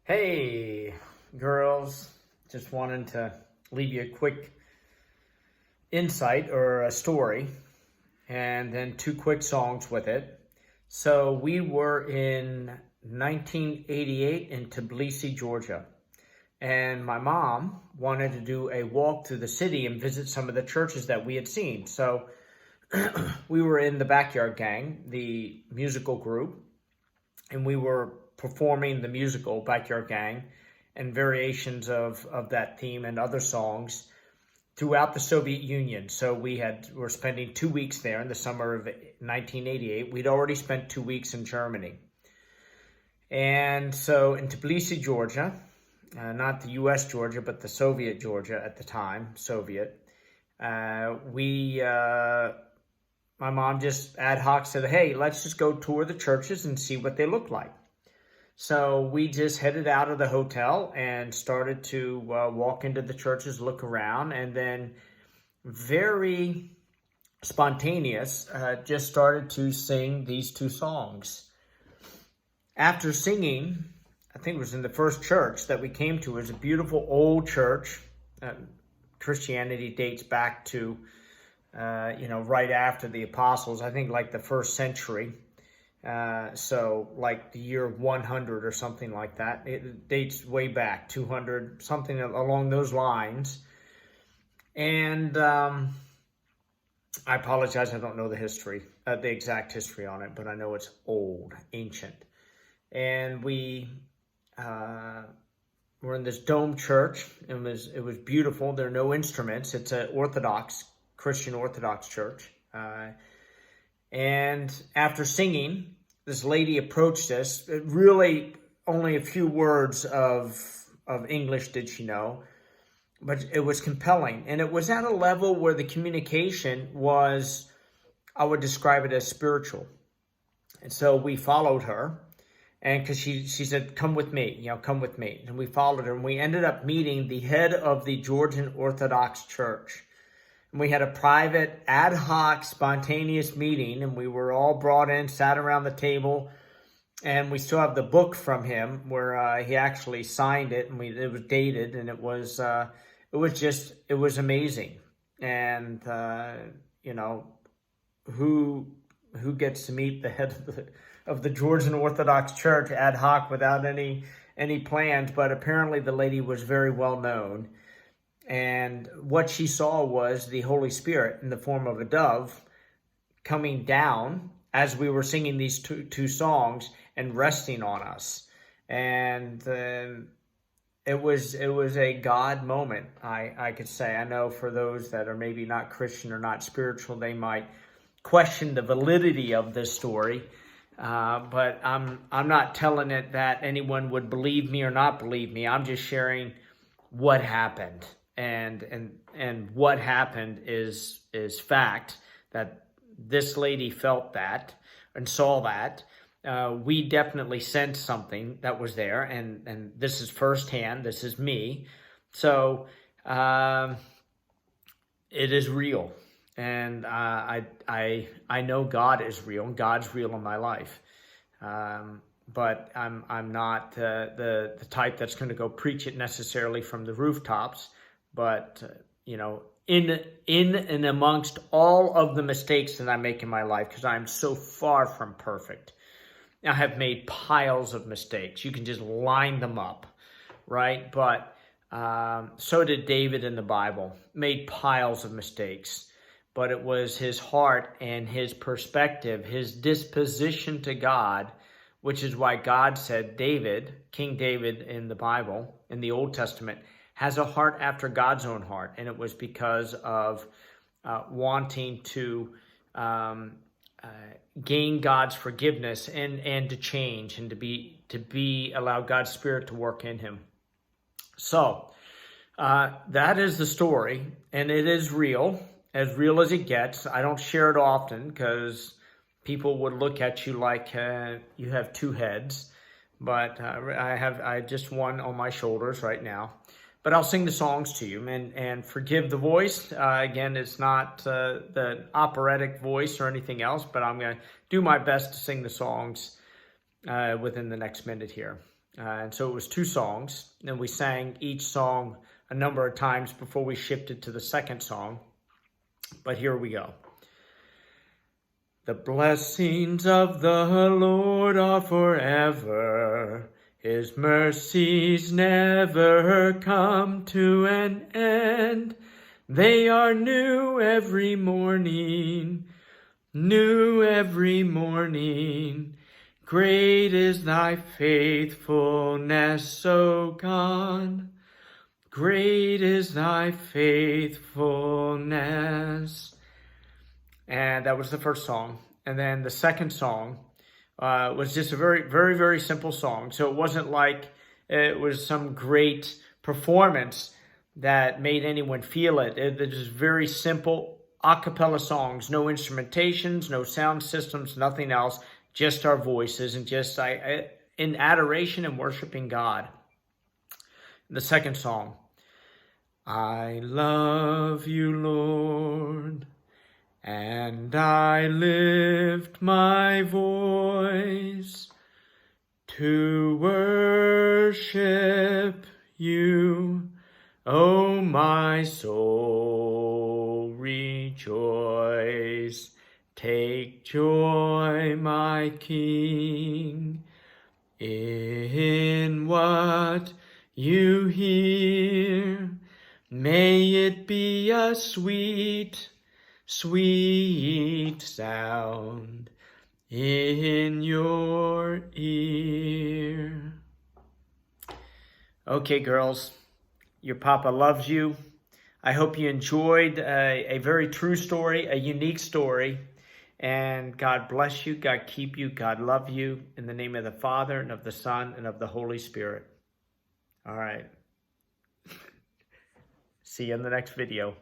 Hey, girls, just wanted to leave you a quick insight or a story and then two quick songs with it. So we were in 1988 in Tbilisi, Georgia, and my mom wanted to do a walk through the city and visit some of the churches that we had seen. So we were in the Backyard Gang, the musical group, and we were performing the musical Backyard Gang and variations of that theme and other songs throughout the Soviet Union. So were spending 2 weeks there in the summer of 1988. We'd already spent 2 weeks in Germany. And so in Tbilisi, Georgia, not the U.S. Georgia, but the Soviet Georgia at the time, Soviet, my mom just ad hoc said, hey, let's just go tour the churches and see what they look like. So we just headed out of the hotel and started to walk into the churches, look around, and then very spontaneous, just started to sing these two songs. After singing, I think it was in the first church that we came to. It was a beautiful old church. Christianity dates back to right after the apostles, I think like the first century. So like the year 100 or something like that. It dates way back, 200, something along those lines. And I apologize, I don't know the history, the exact history on it, but I know it's old, ancient. And we were in this dome church. It was beautiful. There are no instruments. It's an Christian Orthodox church. And after singing, this lady approached us. Really, only a few words of English did she know, but it was compelling. And it was at a level where the communication was, I would describe it as spiritual. And so we followed her, and because she said, come with me, come with me. And we followed her, and we ended up meeting the head of the Georgian Orthodox Church. And we had a private, ad hoc, spontaneous meeting, and we were all brought in, sat around the table, and we still have the book from him where he actually signed it, and it was dated, and it was amazing. And who gets to meet the head of the Georgian Orthodox Church ad hoc without any plans? But apparently the lady was very well known. And what she saw was the Holy Spirit in the form of a dove coming down as we were singing these two songs and resting on us. And it was a God moment, I could say. I know for those that are maybe not Christian or not spiritual, they might question the validity of this story. But I'm not telling it that anyone would believe me or not believe me. I'm just sharing what happened. And what happened is fact, that this lady felt that and saw that. We definitely sensed something that was there, and this is firsthand. This is me. So it is real, and I know God is real, and God's real in my life. But I'm not the type that's going to go preach it necessarily from the rooftops. But, in and amongst all of the mistakes that I make in my life, because I'm so far from perfect, I have made piles of mistakes. You can just line them up, right? But so did David in the Bible, made piles of mistakes. But it was his heart and his perspective, his disposition to God, which is why God said King David in the Bible, in the Old Testament, has a heart after God's own heart. And it was because of wanting to gain God's forgiveness and to change and to allow God's Spirit to work in him. So that is the story, and it is real as it gets. I don't share it often because people would look at you like you have two heads, but I have just one on my shoulders right now. But I'll sing the songs to you, and forgive the voice. Again, it's not the operatic voice or anything else, but I'm going to do my best to sing the songs within the next minute here. And so it was 2 songs, and we sang each song a number of times before we shifted to the second song. But here we go. The blessings of the Lord are forever. His mercies never come to an end. They are new every morning, new every morning. Great is thy faithfulness, O God. Great is thy faithfulness. And that was the first song. And then the second song was just a very, very, very simple song. So it wasn't like it was some great performance that made anyone feel it. It was very simple a cappella songs, no instrumentations, no sound systems, nothing else, just our voices and just in adoration and worshiping God. The second song, I love you, Lord, and I lift my voice to worship you. O my soul, rejoice. Take joy, my King, in what you hear. May it be a sweet, sweet sound in your ear. Okay, girls, your papa loves you. I hope you enjoyed a very true story, a unique story. And God bless you, God keep you, God love you. In the name of the Father, and of the Son, and of the Holy Spirit. All right. See you in the next video.